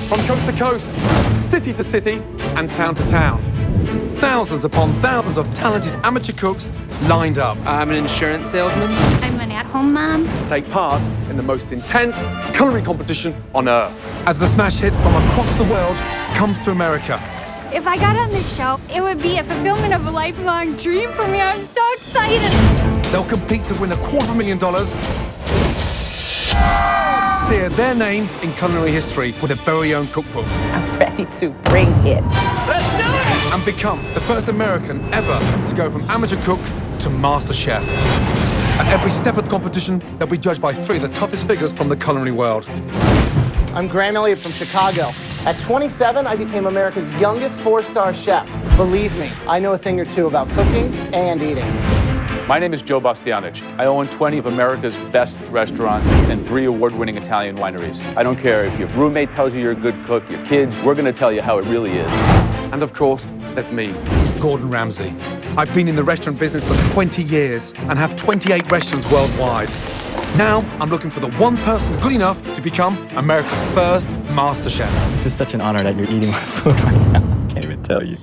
From coast to coast, city to city, and town to town. Thousands upon thousands of talented amateur cooks lined up. I'm an insurance salesman. I'm an at-home mom. To take part in the most intense culinary competition on Earth. As the smash hit from across the world comes to America. If I got on this show, it would be a fulfillment of a lifelong dream for me. I'm so excited. They'll compete to win $250,000, sear their name in culinary history with their very own cookbook. I'm ready to bring it. Let's do it! And become the first American ever to go from amateur cook to Masterchef. At every step of the competition, they'll be judged by 3 of the toughest figures from the culinary world. I'm Graham Elliott from Chicago. At 27, I became America's youngest 4-star chef. Believe me, I know a thing or two about cooking and eating. My name is Joe Bastianich. I own 20 of America's best restaurants and 3 award-winning Italian wineries. I don't care if your roommate tells you you're a good cook, your kids, we're gonna tell you how it really is. And of course, there's me, Gordon Ramsay. I've been in the restaurant business for 20 years and have 28 restaurants worldwide. Now, I'm looking for the one person good enough to become America's first Master Chef. This is such an honor that you're eating my food right now. I can't even tell you.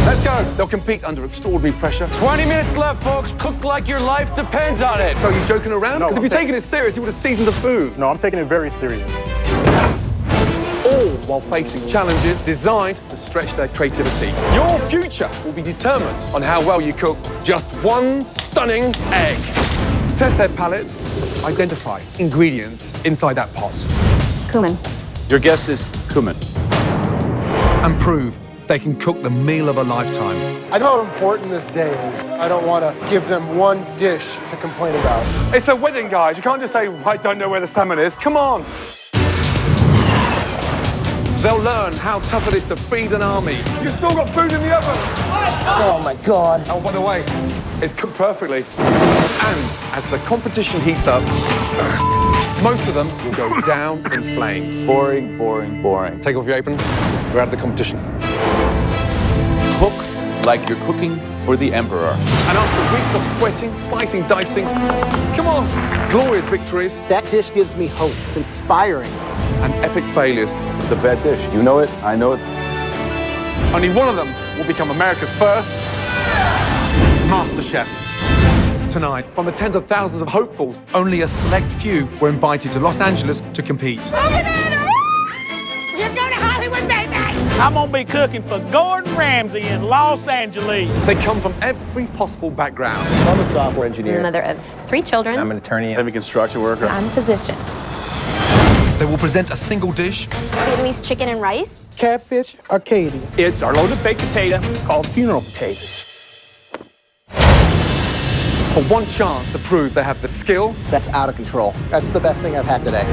Let's go. They'll compete under extraordinary pressure. 20 minutes left, folks. Cook like your life depends on it. So you're joking around? No, Because if you're taking it serious, you would have seasoned the food. No, I'm taking it very serious. All while facing challenges designed to stretch their creativity. Your future will be determined on how well you cook just one stunning egg. Test their palates, identify ingredients inside that pot. Cumin. Your guess is cumin. And prove they can cook the meal of a lifetime. I know how important this day is. I don't want to give them one dish to complain about. It's a wedding, guys. You can't just say, I don't know where the salmon is. Come on. They'll learn how tough it is to feed an army. You've still got food in the oven. Oh my God. Oh, by the way, it's cooked perfectly. And as the competition heats up, most of them will go down in flames. Boring, boring, boring. Take off your apron. We're out of the competition. Cook like you're cooking for the emperor. And after weeks of sweating, slicing, dicing, come on, glorious victories That dish gives me hope. It's inspiring. and epic failures. It's a bad dish. You know it, I know it. Only one of them will become America's first Master Chef. Tonight, from the tens of thousands of hopefuls, only a select few were invited to Los Angeles to compete. You're going to Hollywood, baby! I'm gonna be cooking for Gordon Ramsay in Los Angeles. They come from every possible background. I'm a software engineer. Mother of 3 children. I'm an attorney. Heavy construction worker. I'm a physician. They will present a single dish Vietnamese chicken and rice. Catfish Arcadia. It's our loaded baked potato called funeral potatoes. for one chance to prove they have the skill That's out of control. That's the best thing I've had today.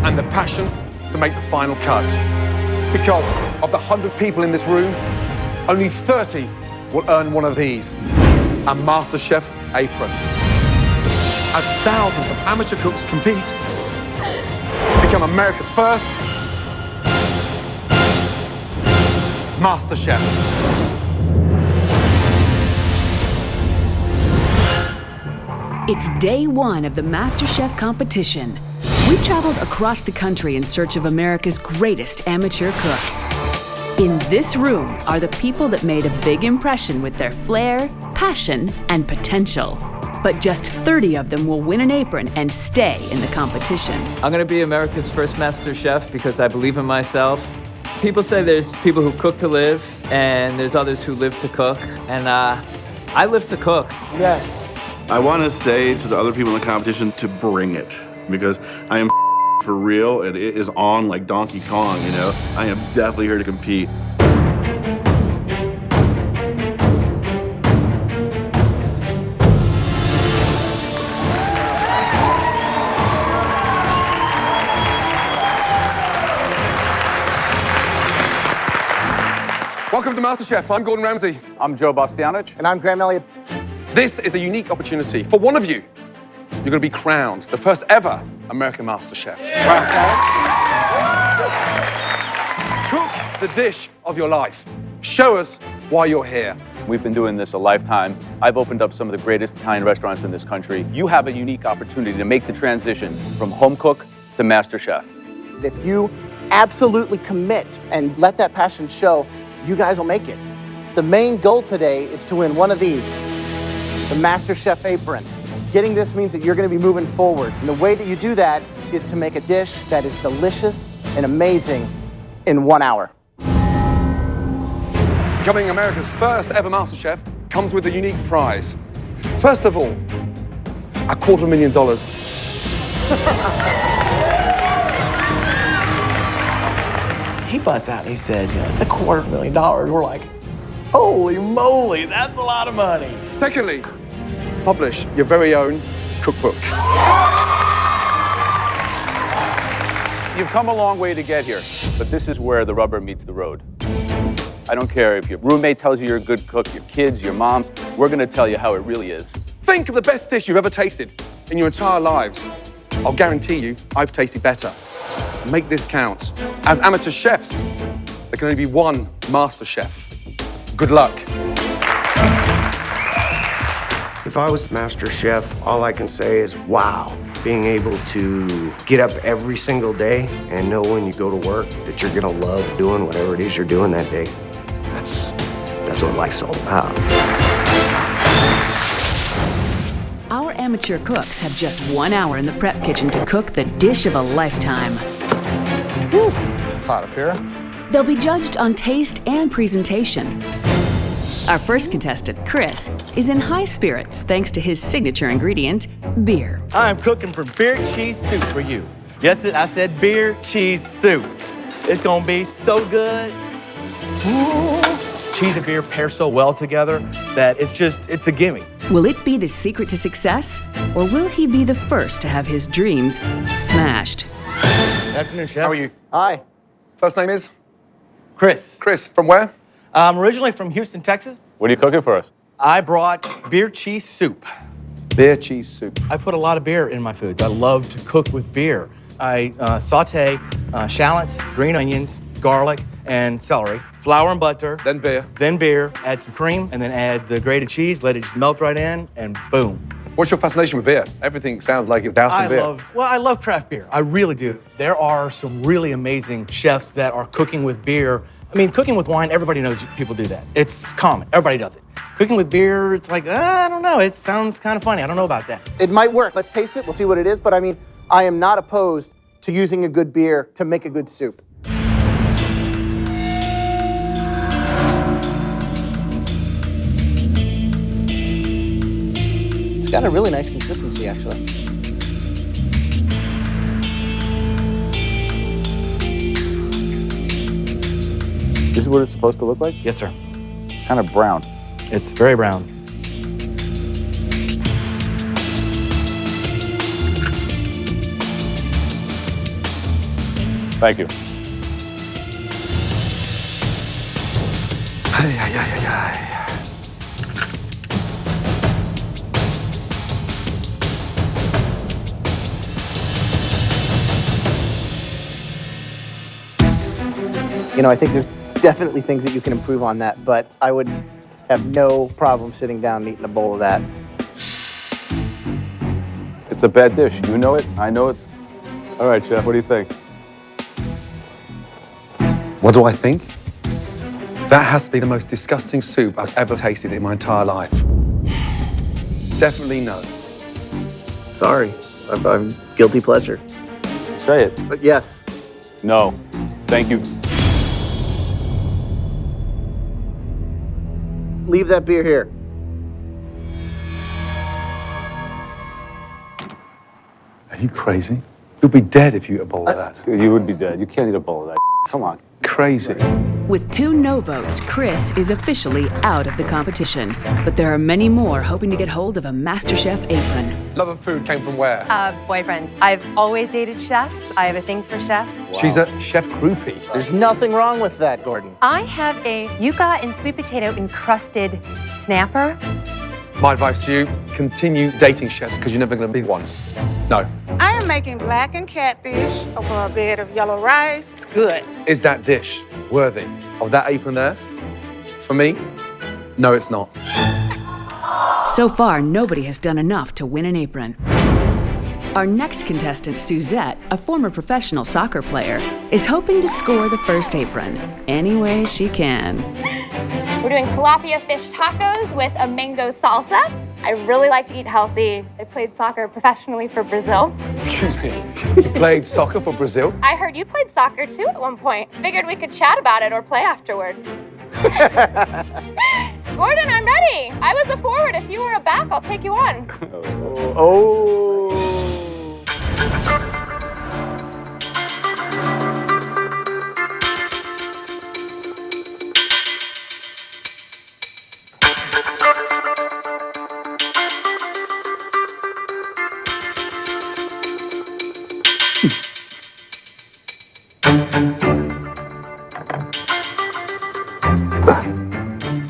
and the passion to make the final cut. Because of the 100 people in this room, only 30 will earn one of these, a MasterChef apron. As thousands of amateur cooks compete to become America's first MasterChef. It's day one of the MasterChef competition. We traveled across the country in search of America's greatest amateur cook. In this room are the people that made a big impression with their flair, passion, and potential. But just 30 of them will win an apron and stay in the competition. I'm gonna be America's first master chef because I believe in myself. People say there's people who cook to live and there's others who live to cook. And I live to cook. Yes. I want to say to the other people in the competition to bring it, because I am for real and it is on like Donkey Kong, you know? I am definitely here to compete. Welcome to MasterChef. I'm Gordon Ramsay. I'm Joe Bastianich. And I'm Graham Elliott. This is a unique opportunity for one of you. You're going to be crowned the first ever American MasterChef. Wow. Cook the dish of your life. Show us why you're here. We've been doing this a lifetime. I've opened up some of the greatest Italian restaurants in this country. You have a unique opportunity to make the transition from home cook to master chef. If you absolutely commit and let that passion show, you guys will make it. The main goal today is to win one of these, the Masterchef apron. Getting this means that you're going to be moving forward. And the way that you do that is to make a dish that is delicious and amazing in 1 hour. Becoming America's first ever MasterChef comes with a unique prize. First of all, $250,000. He busts out and he says, it's $250,000. We're like, holy moly, that's a lot of money. Secondly, publish your very own cookbook. You've come a long way to get here, but this is where the rubber meets the road. I don't care if your roommate tells you you're a good cook, your kids, your moms, we're gonna tell you how it really is. Think of the best dish you've ever tasted in your entire lives. I'll guarantee you, I've tasted better. Make this count. As amateur chefs, there can only be one master chef. Good luck. If I was master chef, all I can say is, wow. Being able to get up every single day and know when you go to work that you're gonna love doing whatever it is you're doing that day. That's what life's all about. Our amateur cooks have just 1 hour in the prep kitchen to cook the dish of a lifetime. Woo! Hot up here. They'll be judged on taste and presentation. Our first contestant, Chris, is in high spirits thanks to his signature ingredient, beer. I'm cooking for beer cheese soup for you. Yes, I said beer cheese soup. It's gonna be so good. Ooh. Cheese and beer pair so well together that it's a gimme. Will it be the secret to success, or will he be the first to have his dreams smashed? Good afternoon, Chef. How are you? Hi. First name is? Chris. Chris, from where? I'm originally from Houston, Texas. What are you cooking for us? I brought beer cheese soup. Beer cheese soup. I put a lot of beer in my foods. I love to cook with beer. I saute shallots, green onions, garlic, and celery, flour and butter. Then beer. Add some cream, and then add the grated cheese, let it just melt right in, and boom. What's your fascination with beer? Everything sounds like it's doused in beer. I love craft beer. I really do. There are some really amazing chefs that are cooking with beer. I mean, cooking with wine, everybody knows people do that. It's common. Everybody does it. Cooking with beer, it's like, I don't know. It sounds kind of funny. I don't know about that. It might work. Let's taste it. We'll see what it is. But I mean, I am not opposed to using a good beer to make a good soup. It's got a really nice consistency, actually. This is what it's supposed to look like? Yes, sir. It's kind of brown. It's very brown. Thank you. You know, I think there's definitely things that you can improve on that, but I would have no problem sitting down and eating a bowl of that. It's a bad dish. You know it. I know it. All right, Chef, what do you think? What do I think? That has to be the most disgusting soup I've ever tasted in my entire life. Definitely no. Sorry, I'm guilty pleasure. Say it. But yes. No. Thank you. Leave that beer here. Are you crazy? You'll be dead if you eat a bowl of that. Dude, you would be dead. You can't eat a bowl of that. Come on. Crazy. With 2 no votes, Chris is officially out of the competition. But there are many more hoping to get hold of a MasterChef apron. Love of food came from where? Boyfriends. I've always dated chefs. I have a thing for chefs. Wow. She's a chef groupie. There's nothing wrong with that, Gordon. I have a yuca and sweet potato encrusted snapper. My advice to you, continue dating chefs because you're never going to be one. No. I am making blackened catfish over a bed of yellow rice. It's good. Is that dish worthy of that apron there? For me, no, it's not. So far, nobody has done enough to win an apron. Our next contestant, Suzette, a former professional soccer player, is hoping to score the first apron any way she can. We're doing tilapia fish tacos with a mango salsa. I really like to eat healthy. I played soccer professionally for Brazil. Excuse me, you played soccer for Brazil? I heard you played soccer too at one point. Figured we could chat about it or play afterwards. Gordon, I'm ready. I was a forward. If you were a back, I'll take you on.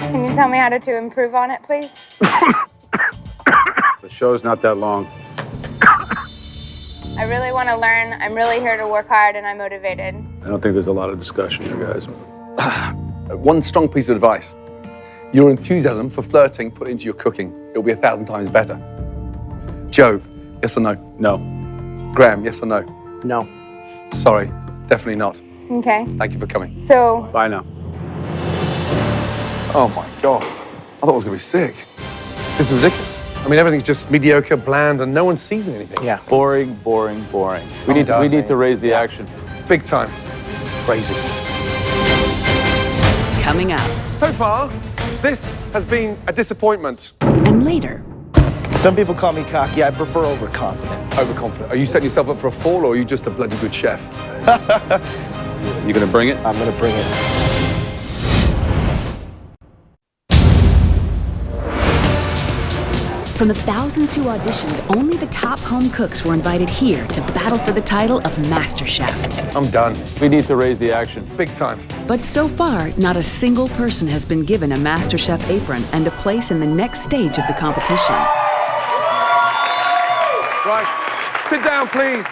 Can you tell me how to improve on it, please? The show's not that long. I really want to learn. I'm really here to work hard, and I'm motivated. I don't think there's a lot of discussion here, guys. One strong piece of advice. Your enthusiasm for flirting put into your cooking. It'll be 1,000 times better. Joe, yes or no? No. Graham, yes or no? No. Sorry, definitely not. Okay. Thank you for coming. So, Bye now. Oh my God, I thought I was gonna be sick. This is ridiculous. I mean, everything's just mediocre, bland, and no one's seeing anything. Yeah. Boring, boring, boring. We need to raise the action. Big time. Crazy. Coming up. So far, this has been a disappointment. And later. Some people call me cocky. I prefer overconfident. Overconfident. Are you setting yourself up for a fall, or are you just a bloody good chef? You gonna bring it? I'm gonna bring it. From the thousands who auditioned, only the top home cooks were invited here to battle for the title of MasterChef. I'm done. We need to raise the action. Big time. But so far, not a single person has been given a MasterChef apron and a place in the next stage of the competition. Right, sit down, please.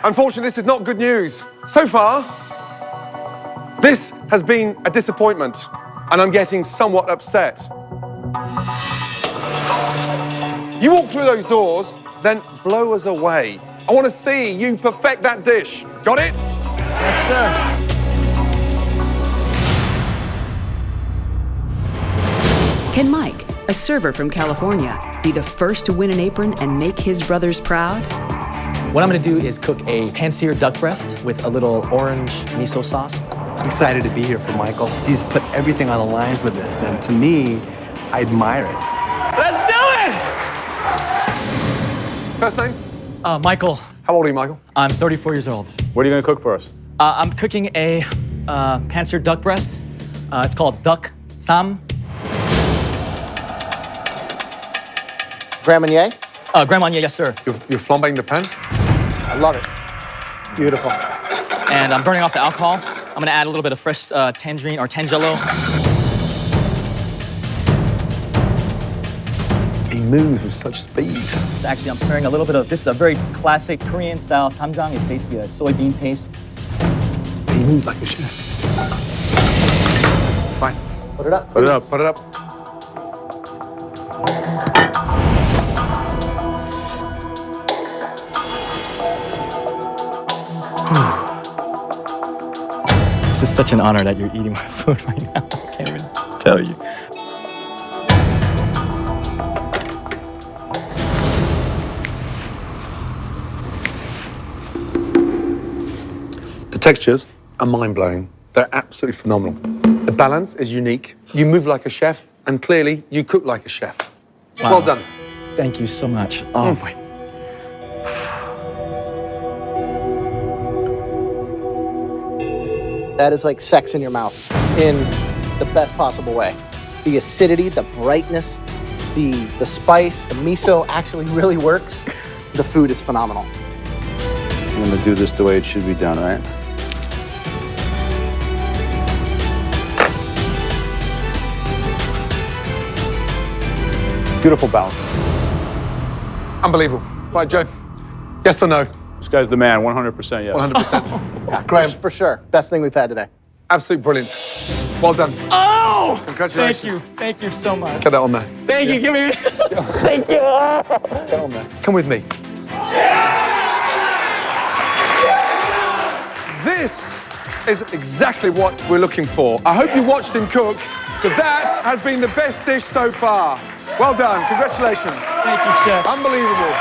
Unfortunately, this is not good news. So far, this has been a disappointment, and I'm getting somewhat upset. You walk through those doors, then blow us away. I want to see you perfect that dish. Got it? Yes, sir. Can Mike, a server from California, be the first to win an apron and make his brothers proud? What I'm gonna do is cook a pan-seared duck breast with a little orange miso sauce. Excited to be here for Michael. He's put everything on the line for this, and to me, I admire it. Let's do it! First name? Michael. How old are you, Michael? I'm 34 years old. What are you gonna cook for us? I'm cooking a pan-seared duck breast. It's called duck sam. Grand Marnier? Grand Marnier, yes, sir. You're flambéing the pan? I love it. Beautiful. And I'm burning off the alcohol. I'm gonna add a little bit of fresh tangerine or tangelo. He moves with such speed. Actually, I'm stirring a little bit of, this is a very classic Korean style samjang. It's basically a soybean paste. He moves like a chef. Fine. Put it up. Put it up, put it up. This is such an honor that you're eating my food right now. I can't even tell you. The textures are mind-blowing. They're absolutely phenomenal. The balance is unique. You move like a chef, and clearly you cook like a chef. Wow. Well done. Thank you so much. Oh my. That is like sex in your mouth in the best possible way. The acidity, the brightness, the spice, the miso actually really works. The food is phenomenal. I'm gonna do this the way it should be done, all right? Beautiful balance. Unbelievable. Right, Joe? Yes or no? This guy's the man, 100% yes. 100%. Yeah, Graham, for sure. Best thing we've had today. Absolutely brilliant. Well done. Oh! Congratulations. Thank you so much. Get that on there. Thank you, give me. Thank you. Get on there. Come with me. Yeah! this is exactly what we're looking for. I hope you watched him cook, because that has been the best dish so far. Well done, congratulations. Thank you, Chef. Unbelievable.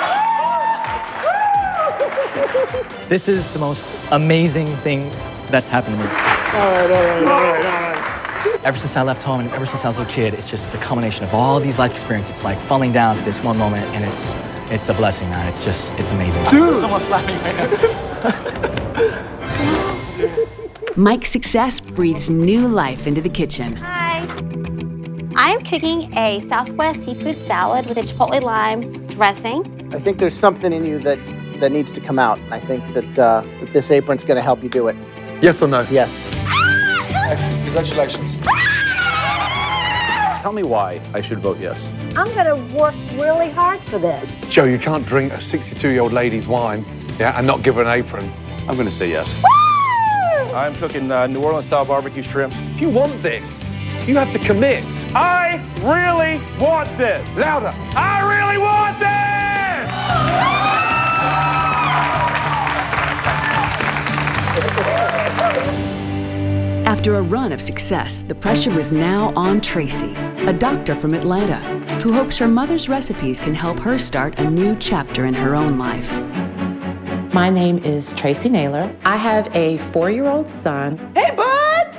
This is the most amazing thing that's happened to me. All right. Ever since I left home and ever since I was a little kid, it's just the culmination of all these life experiences. It's like falling down to this one moment, and it's a blessing, man. It's amazing. Dude! Someone slapped me right now. Mike's success breathes new life into the kitchen. Hi. I'm cooking a Southwest seafood salad with a chipotle lime dressing. I think there's something in you that needs to come out. And I think that this apron's going to help you do it. Yes or no? Yes. Excellent, congratulations. Tell me why I should vote yes. I'm gonna work really hard for this. Joe, you can't drink a 62-year-old lady's wine, and not give her an apron. I'm going to say yes. I'm cooking New Orleans style barbecue shrimp. If you want this, you have to commit. I really want this. Louder. I really want this! After a run of success, the pressure was now on Tracy, a doctor from Atlanta, who hopes her mother's recipes can help her start a new chapter in her own life. My name is Tracy Naylor. I have a 4-year-old son. Hey, bud!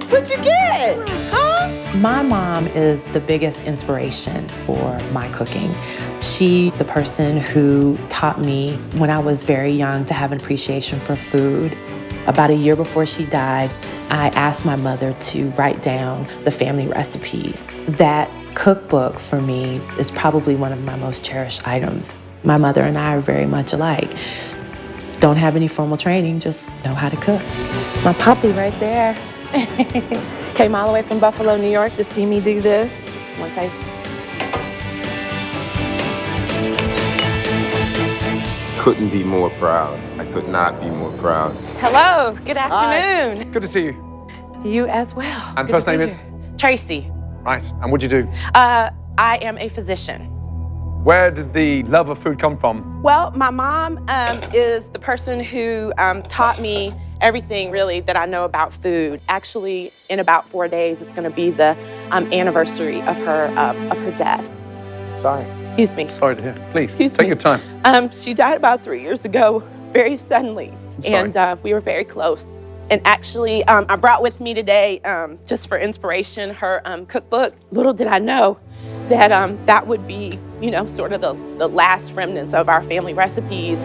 What'd you get? Huh? My mom is the biggest inspiration for my cooking. She's the person who taught me when I was very young to have an appreciation for food. About a year before she died, I asked my mother to write down the family recipes. That cookbook for me is probably one of my most cherished items. My mother and I are very much alike. Don't have any formal training, just know how to cook. My puppy right there. Came all the way from Buffalo, New York to see me do this. One taste. Couldn't be more proud. I could not be more proud. Hello, good afternoon. Hi. Good to see you. You as well. And Good first to name be is? here. Tracy. Right, and what do you do? I am a physician. Where did the love of food come from? Well, my mom is the person who taught me everything really that I know about food. Actually, in about 4 days, it's going to be the anniversary of her death. Sorry. Excuse me. Sorry to hear. Please, Excuse take me. your time. She died about 3 years ago, very suddenly, sorry. and we were very close. And actually, I brought with me today, just for inspiration, her cookbook. Little did I know that that would be, sort of the last remnants of our family recipes.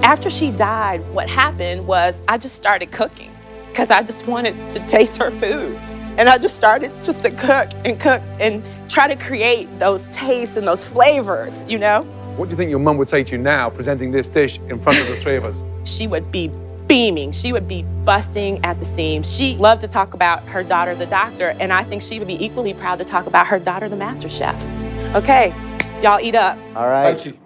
After she died, what happened was I just started cooking because I just wanted to taste her food. And I just started just to cook and try to create those tastes and those flavors, What do you think your mum would say to you now, presenting this dish in front of the three of us? She would be beaming. She would be busting at the seams. She loved to talk about her daughter, the doctor, and I think she would be equally proud to talk about her daughter, the Masterchef. Okay, y'all eat up. All right. Thank you.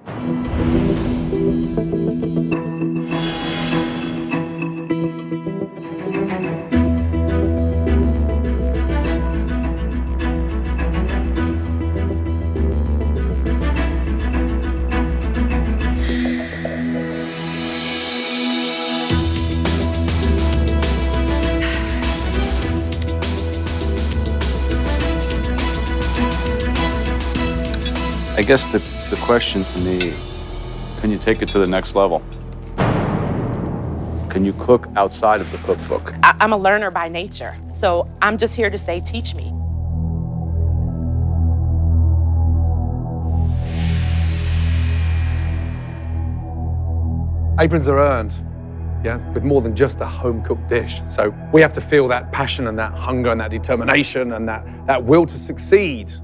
I guess the question to me, can you take it to the next level? Can you cook outside of the cookbook? I'm a learner by nature, so I'm just here to say, teach me. Aprons are earned, with more than just a home-cooked dish. So we have to feel that passion and that hunger and that determination and that will to succeed.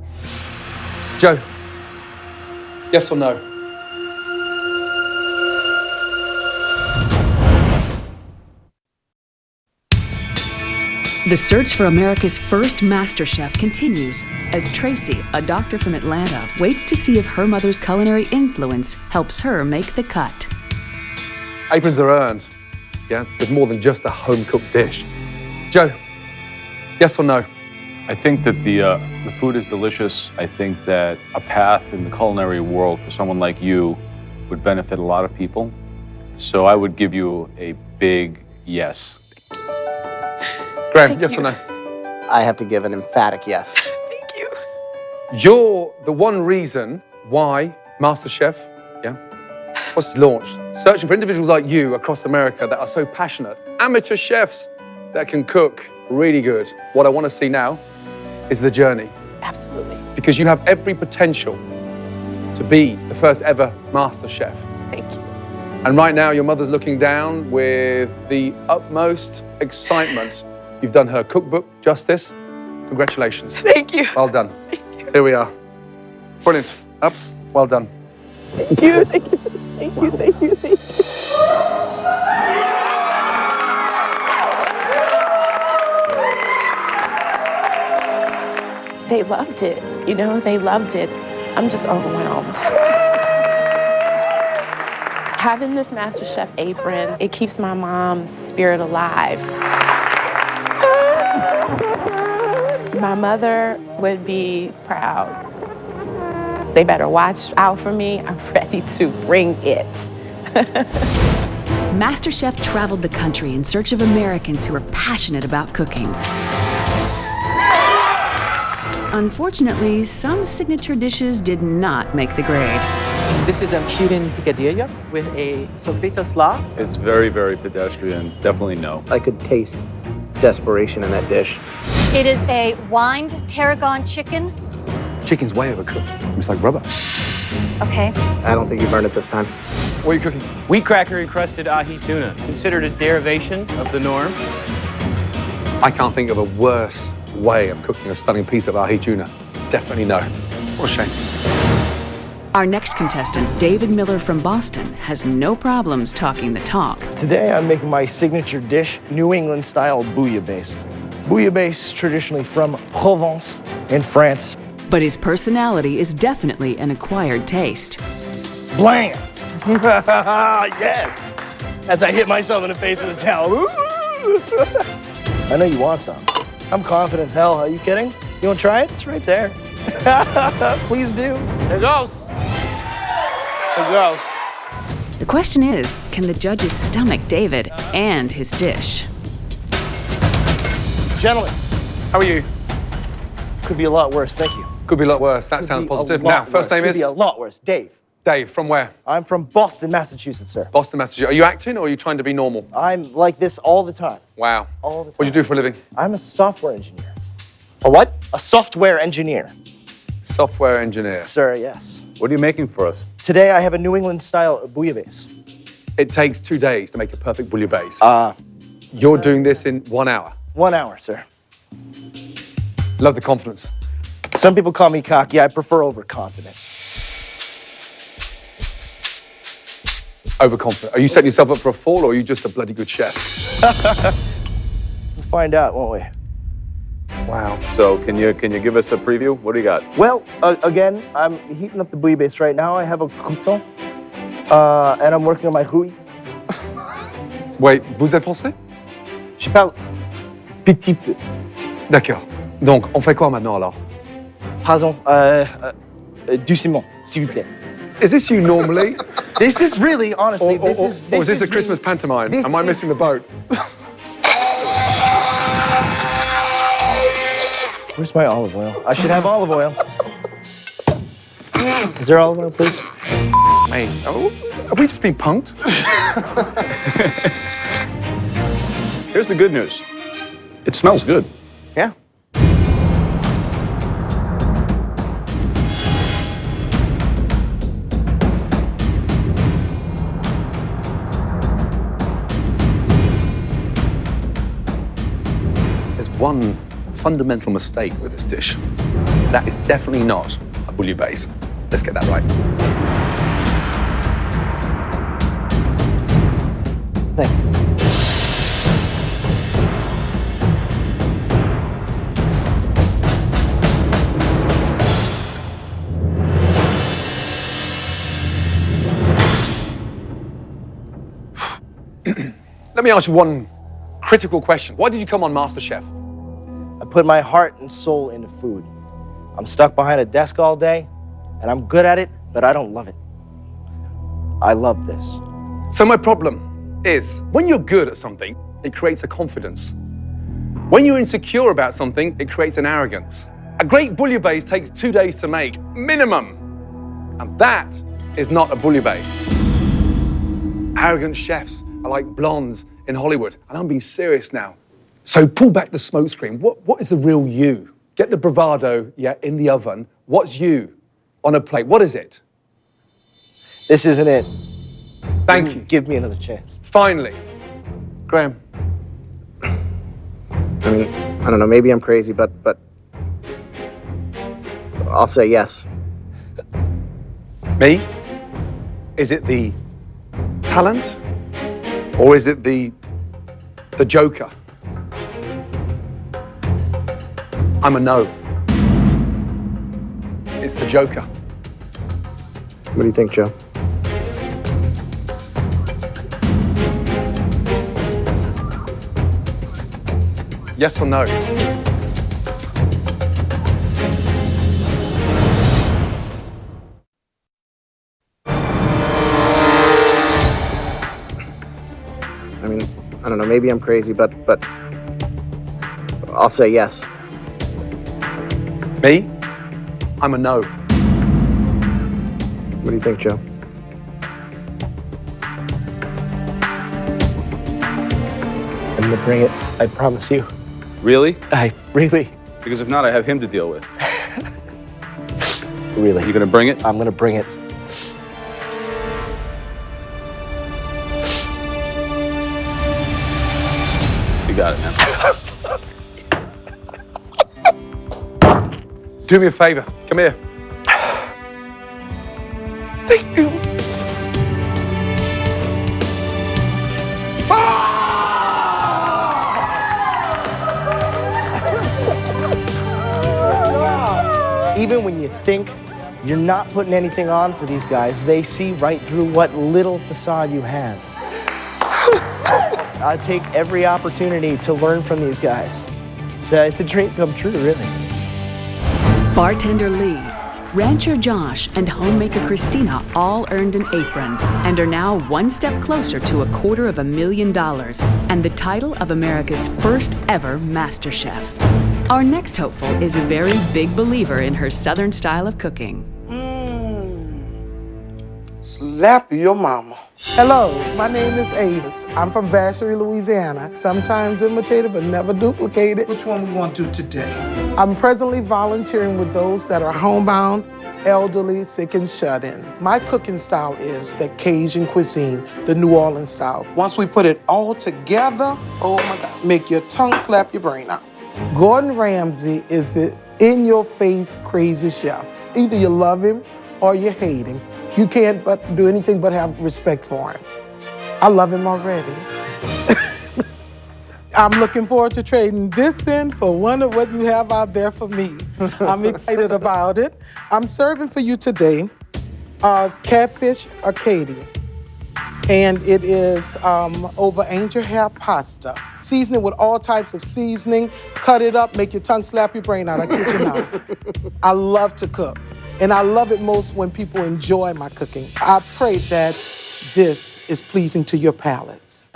Joe, yes or no? The search for America's first MasterChef continues as Tracy, a doctor from Atlanta, waits to see if her mother's culinary influence helps her make the cut. Aprons are earned, with more than just a home-cooked dish. Joe, yes or no? I think that the food is delicious. I think that a path in the culinary world for someone like you would benefit a lot of people. So I would give you a big Yes. Graham, yes or no? I have to give an emphatic yes. You're the one reason why Masterchef, was launched. Searching for individuals like you across America that are so passionate, amateur chefs that can cook really good. What I want to see now is the journey. Absolutely. Because you have every potential to be the first ever Master Chef. Thank you. And right now, your mother's looking down with the utmost excitement. You've done her cookbook justice. Congratulations. Thank you. Well done. Here we are. Brilliant. Up. Well done. Thank you. Thank you. Thank you. Thank you. Thank you. They loved it. You know, they loved it. I'm just overwhelmed. Having this MasterChef apron, it keeps my mom's spirit alive. My mother would be proud. They better watch out for me. I'm ready to bring it. MasterChef traveled the country in search of Americans who are passionate about cooking. Unfortunately, some signature dishes did not make the grade. This is a Cuban picadillo with a sofrito slaw. It's very, very pedestrian. Definitely no. I could taste desperation in that dish. It is a wined tarragon chicken. Chicken's way overcooked. It's like rubber. Okay. I don't think you've earned it this time. What are you cooking? Wheat cracker encrusted ahi tuna, considered a derivation of the norm. I can't think of a worse way of cooking a stunning piece of ahi tuna. Definitely no. What a shame. Our next contestant, David Miller from Boston, has no problems talking the talk. Today I'm making my signature dish, New England style bouillabaisse. Bouillabaisse traditionally from Provence in France. But his personality is definitely an acquired taste. Blam! Yes! As I hit myself in the face with a towel. I know you want some. I'm confident as hell. Are you kidding? You want to try it? It's right there. Please do. There goes. There goes. The question is, can the judges stomach David and his dish? Gentlemen. How are you? Could be a lot worse, thank you. Could be a lot worse. That sounds positive. Now, first name is? Could be a lot worse. Dave. Dave, from where? I'm from Boston, Massachusetts, sir. Boston, Massachusetts. Are you acting or are you trying to be normal? I'm like this all the time. Wow. All the time. What do you do for a living? I'm a software engineer. A what? A software engineer. Software engineer. Sir, yes. What are you making for us? Today I have a New England style bouillabaisse. It takes 2 days to make a perfect bouillabaisse. You're doing this in 1 hour. 1 hour, sir. Love the confidence. Some people call me cocky. I prefer overconfident. Overconfident. Are you setting yourself up for a fall or are you just a bloody good chef? We'll find out, won't we? Wow. So can you give us a preview? What do you got? Well, again, I'm heating up the bouillabaisse right now. I have a crouton, and I'm working on my rouille. Wait, vous êtes français? Je parle petit peu. D'accord. Donc, on fait quoi maintenant alors? Pardon, doucement, s'il vous plaît. Is this you normally? This is really, honestly, or is this a Christmas pantomime? Am I missing the boat? Where's my olive oil? I should have olive oil. Is there olive oil, please? Mate, have we just been punked? Here's the good news. It smells good. Yeah. There's one fundamental mistake with this dish. That is definitely not a bouillabaisse. Let's get that right. Thanks. Let me ask you one critical question. Why did you come on MasterChef? I put my heart and soul into food. I'm stuck behind a desk all day, and I'm good at it, but I don't love it. I love this. So my problem is, when you're good at something, it creates a confidence. When you're insecure about something, it creates an arrogance. A great bouillabaisse takes 2 days to make, minimum. And that is not a bouillabaisse. Arrogant chefs are like blondes in Hollywood, and I'm being serious now. So pull back the smoke screen. What is the real you? Get the bravado, in the oven. What's you on a plate? What is it? This isn't it. Thank you. Give me another chance. Finally. Graham. I mean, I don't know, maybe I'm crazy, but I'll say yes. Me? Is it the talent? Or is it the joker? I'm a no. It's the joker. What do you think, Joe? Yes or no? I mean, I don't know, maybe I'm crazy, but I'll say yes. Me? I'm a no. What do you think, Joe? I'm gonna bring it, I promise you. Really? Really. Because if not, I have him to deal with. Really. You gonna bring it? I'm gonna bring it. You got it, man. Do me a favor. Come here. Thank you. Even when you think you're not putting anything on for these guys, they see right through what little facade you have. I take every opportunity to learn from these guys. It's a dream come true, really. Bartender Lee, rancher Josh, and homemaker Christina all earned an apron and are now one step closer to $250,000 and the title of America's first ever MasterChef. Our next hopeful is a very big believer in her Southern style of cooking. Slap your mama. Hello, my name is Avis. I'm from Vacherie, Louisiana. Sometimes imitated, but never duplicated. Which one we want to do today? I'm presently volunteering with those that are homebound, elderly, sick, and shut-in. My cooking style is the Cajun cuisine, the New Orleans style. Once we put it all together, oh my God, make your tongue slap your brain out. Gordon Ramsay is the in-your-face crazy chef. Either you love him or you hate him. You can't but do anything but have respect for him. I love him already. I'm looking forward to trading this in for one of what you have out there for me. I'm excited about it. I'm serving for you today catfish Arcadia. And it is over angel hair pasta. Season it with all types of seasoning. Cut it up, make your tongue slap your brain out. I kid you not. I love to cook. And I love it most when people enjoy my cooking. I pray that this is pleasing to your palates.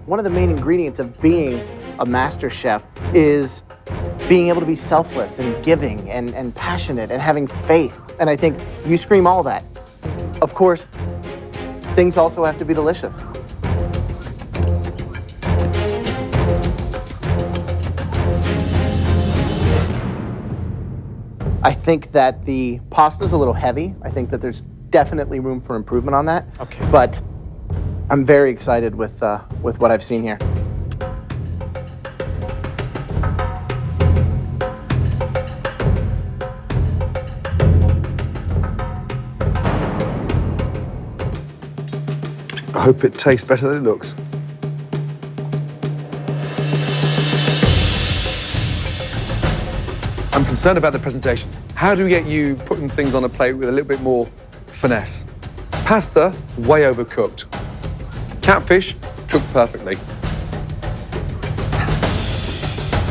One of the main ingredients of being a master chef is being able to be selfless and giving and passionate and having faith. And I think you scream all that. Of course, things also have to be delicious. I think that the pasta's a little heavy. I think that there's definitely room for improvement on that. Okay. But I'm very excited with what I've seen here. I hope it tastes better than it looks. I'm concerned about the presentation. How do we get you putting things on a plate with a little bit more finesse? Pasta, way overcooked. Catfish, cooked perfectly.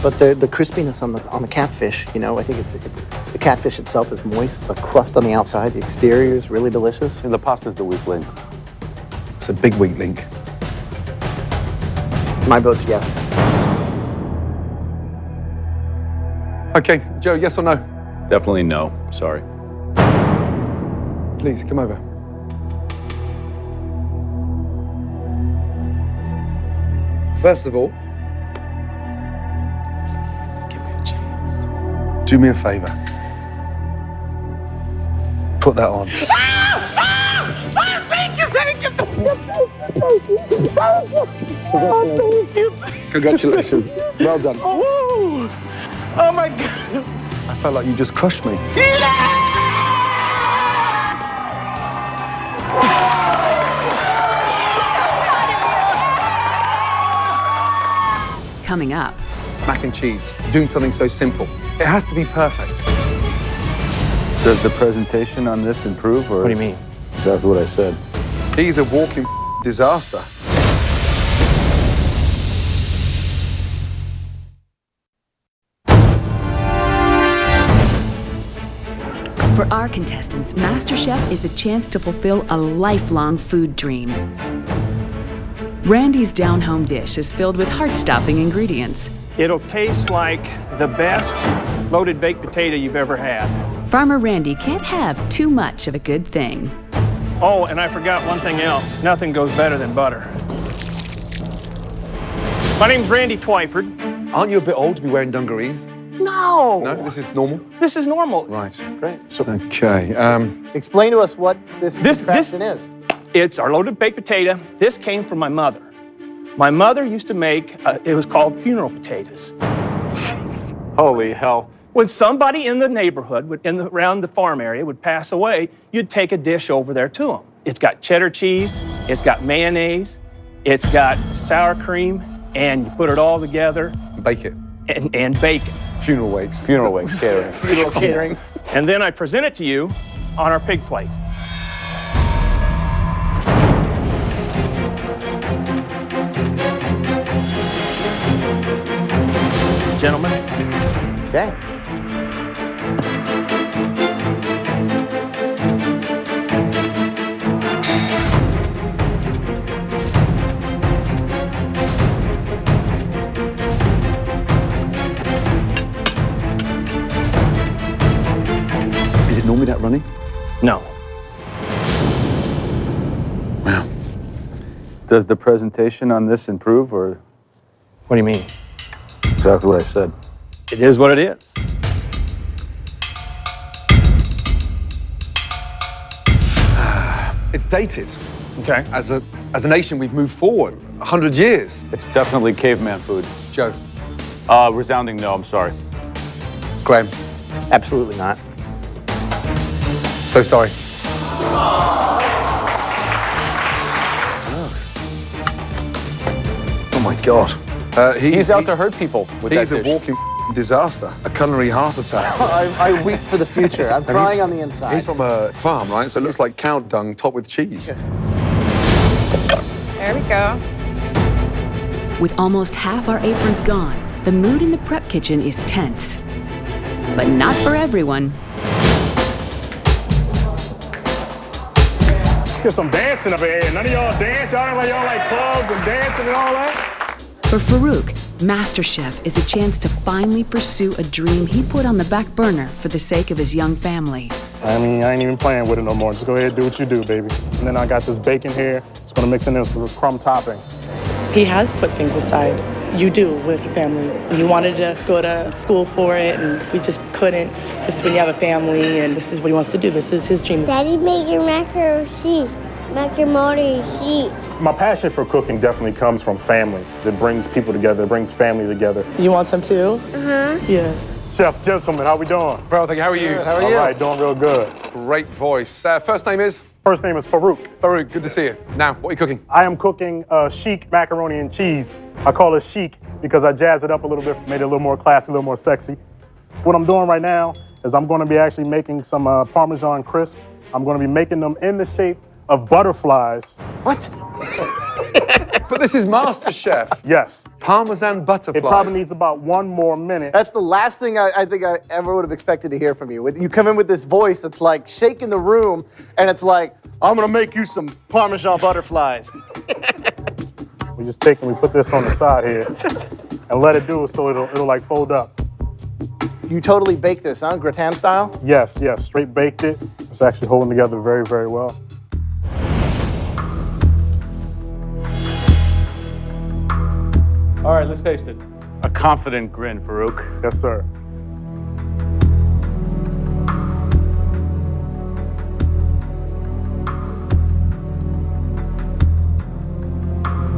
But the crispiness on the catfish, you know, I think it's the catfish itself is moist. The crust on the outside, the exterior is really delicious. And the pasta's the weak link. It's a big weak link. My vote's yeah. Okay, Joe, yes or no? Definitely no. Sorry. Please, come over. First of all, Just give me a chance. do me a favor. Put that on. Thank you, thank you, thank you, thank you. Oh, thank you. Congratulations. Well done. Oh my God. I felt like you just crushed me. Coming up, Mac and cheese, doing something so simple. It has to be perfect. Does the presentation on this improve, or? What do you mean? Exactly what I said. He's a walking disaster. for our contestants, MasterChef is the chance to fulfill a lifelong food dream. Randy's down-home dish is filled with heart-stopping ingredients. It'll taste like the best loaded baked potato you've ever had. Farmer Randy can't have too much of a good thing. Oh, and I forgot one thing else. Nothing goes better than butter. My name's Randy Twyford. Aren't you a bit old to be wearing dungarees? No! No, this is normal? This is normal. Right. Great. So, okay. Explain to us what this contraption is. It's our loaded baked potato. This came from my mother. My mother used to make, it was called funeral potatoes. Holy hell. When somebody in the neighborhood, around the farm area, would pass away, you'd take a dish over there to them. It's got cheddar cheese, it's got mayonnaise, it's got sour cream, and you put it all together. Bake it. And bake it. Funeral wakes. Funeral wakes, catering. Funeral catering. And then I present it to you on our pig plate. Gentlemen. Okay. Is it normally that running? No. Wow. Does the presentation on this improve, or? What do you mean? Exactly what I said. It is what it is. It's dated. Okay. As a nation, we've moved forward 100 years. It's definitely caveman food. Joe. Resounding no, I'm sorry. Graham. Absolutely not. So sorry. Oh my God. He's out to hurt people with that He's a dish. walking disaster, a culinary heart attack. I weep for the future. I'm crying on the inside. He's from a farm, right? So it looks like cow dung topped with cheese. There we go. With almost half our aprons gone, the mood in the prep kitchen is tense. But not for everyone. Let's get some dancing up here. None of y'all dance? Y'all like y'all like clubs and dancing and all that? For Farouk, MasterChef is a chance to finally pursue a dream he put on the back burner for the sake of his young family. I mean, I ain't even playing with it no more. Just go ahead and do what you do, baby. And then I got this bacon here. It's gonna mix in this with this crumb topping. He has put things aside. You do with the family. He wanted to go to school for it, and we just couldn't. Just when you have a family, and this is what he wants to do. This is his dream. Daddy made your macaroni cheese. Macaroni cheese. My passion for cooking definitely comes from family. It brings people together, it brings family together. You want some too? Uh-huh. Yes. Chef, gentlemen, how we doing? Bro, thank you. How are you? Good. How are you? All right, doing real good. Great voice. First name is? First name is Farouk. Farouk, good to see you. Now, what are you cooking? I am cooking chic macaroni and cheese. I call it chic because I jazz it up a little bit, made it a little more classy, a little more sexy. What I'm doing right now is I'm gonna be actually making some Parmesan crisp. I'm gonna be making them in the shape of butterflies. What? But this is Masterchef. Yes. Parmesan butterfly. It probably needs about 1 more minute. That's the last thing I think I ever would have expected to hear from you. You come in with this voice that's like shaking the room, and it's like, I'm gonna make you some Parmesan butterflies. We just take and we put this on the side here and let it do it so it'll like fold up. You totally baked this, huh? Gratin style? Yes, straight baked it. It's actually holding together very, very well. All right, let's taste it. A confident grin, Farouk. Yes, sir.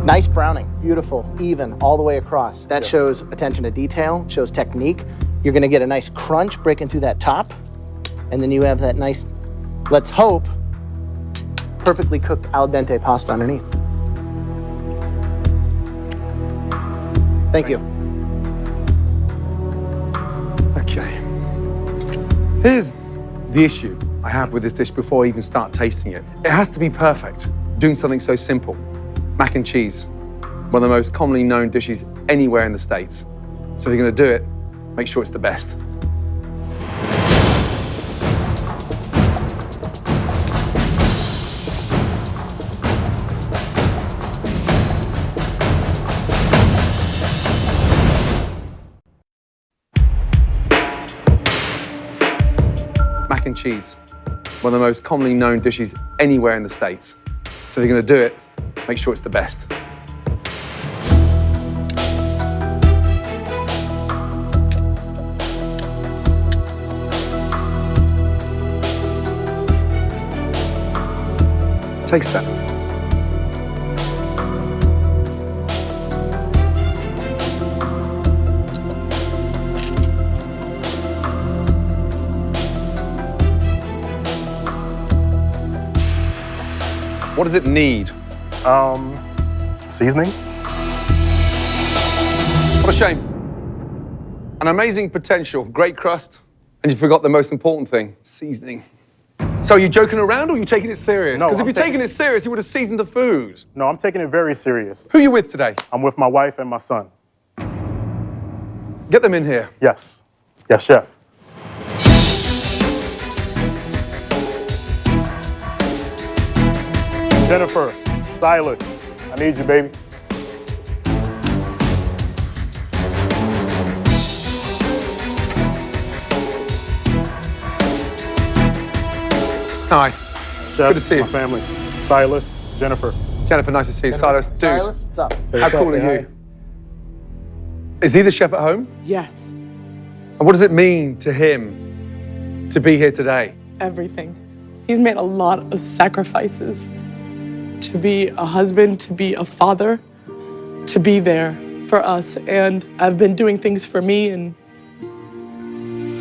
Nice browning, beautiful, even, all the way across. That Yes. shows attention to detail, shows technique. You're gonna get a nice crunch breaking through that top, and then you have that nice, let's hope, perfectly cooked al dente pasta underneath. Thank you. Okay. Here's the issue I have with this dish before I even start tasting it. It has to be perfect, doing something so simple. Mac and cheese, one of the most commonly known dishes anywhere in the States. So if you're gonna do it, make sure it's the best. Mac and cheese, one of the most commonly known dishes anywhere in the States. So if you're gonna do it, make sure it's the best. Taste that. What does it need? Seasoning. What a shame. An amazing potential, great crust, and you forgot the most important thing, seasoning. So are you joking around or are you taking it serious? No, Because if I'm you're taking it serious, you would have seasoned the food. No, I'm taking it very serious. Who are you with today? I'm with my wife and my son. Get them in here. Yes. Yes, chef. Jennifer, Silas, I need you, baby. Hi. Chef, Good to see you. my family. Silas, Jennifer. Jennifer, nice to see you. Silas, dude. Silas, what's up? How cool are you? Is he the chef at home? Yes, And what does it mean to him to be here today? everything. He's made a lot of sacrifices to be a husband, to be a father, to be there for us. And I've been doing things for me, and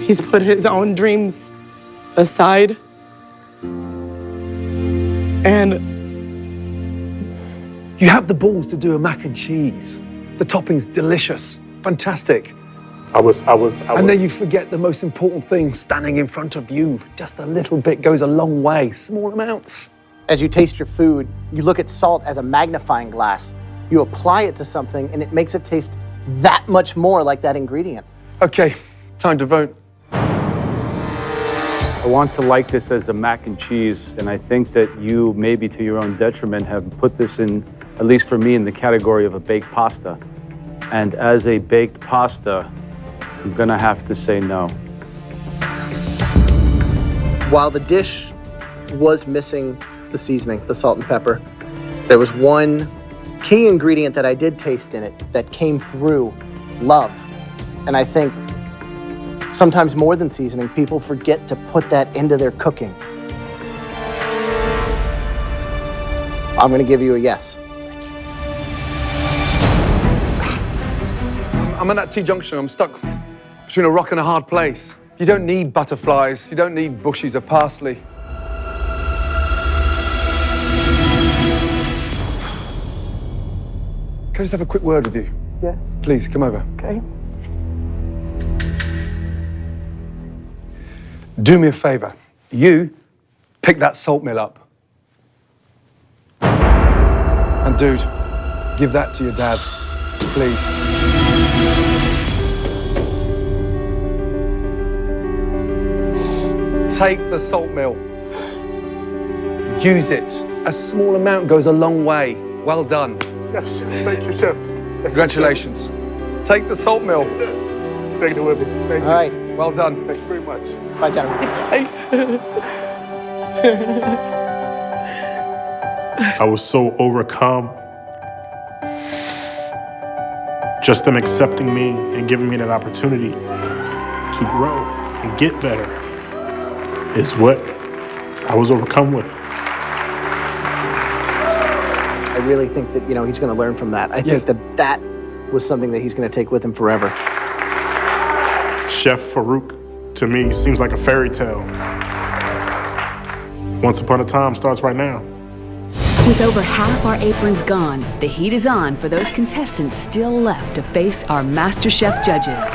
he's put his own dreams aside. And You have the balls to do a mac and cheese. The topping's delicious, fantastic. I was. And then you forget the most important thing, standing in front of you. Just a little bit goes a long way, small amounts. As you taste your food, you look at salt as a magnifying glass. You apply it to something and it makes it taste that much more like that ingredient. Okay, time to vote. I want to like this as a mac and cheese, and I think that you, maybe to your own detriment, have put this in, at least for me, in the category of a baked pasta. And as a baked pasta, I'm gonna have to say no. While the dish was missing the seasoning, the salt and pepper, there was one key ingredient that I did taste in it that came through: love. And I think sometimes more than seasoning, people forget to put that into their cooking. I'm gonna give you a yes. I'm at that T-junction. I'm stuck between a rock and a hard place. You don't need butterflies. You don't need bushes of parsley. Can I just have a quick word with you? yeah, Please, come over. okay. Do me a favor. You pick that salt mill up. And dude, Give that to your dad, please. Take the salt mill. Use it. A small amount goes a long way. Well done. Yes, thank you, Chef. Congratulations. Take the salt mill. Take it with me. Thank you. All right. Well done. Thank you very much. Bye, John. I was so overcome. Just them accepting me and giving me that opportunity to grow and get better is what I was overcome with. I really think that, he's going to learn from that. I think that was something that he's going to take with him forever. Chef Farouk, to me, seems like a fairy tale. Once upon a time starts right now. With over half our aprons gone, the heat is on for those contestants still left to face our MasterChef judges.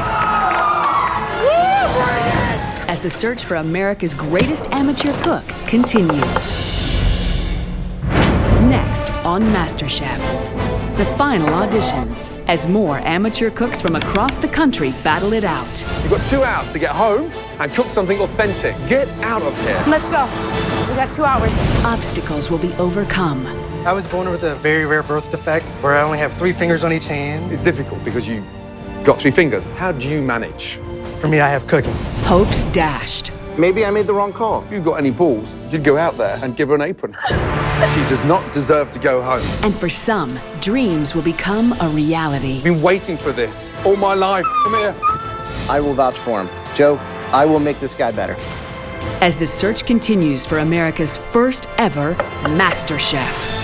As the search for America's greatest amateur cook continues. Next on MasterChef, the final auditions, as more amateur cooks from across the country battle it out. You've got 2 hours to get home and cook something authentic. Get out of here. Let's go. We got 2 hours. Obstacles will be overcome. I was born with a very rare birth defect where I only have 3 fingers on each hand. It's difficult because you got 3 fingers. How do you manage? For me, I have cooking. Hopes dashed. Maybe I made the wrong call. If you've got any balls, you'd go out there and give her an apron. She does not deserve to go home. And for some, dreams will become a reality. I've been waiting for this all my life. Come here. I will vouch for him. Joe, I will make this guy better. As the search continues for America's first ever MasterChef.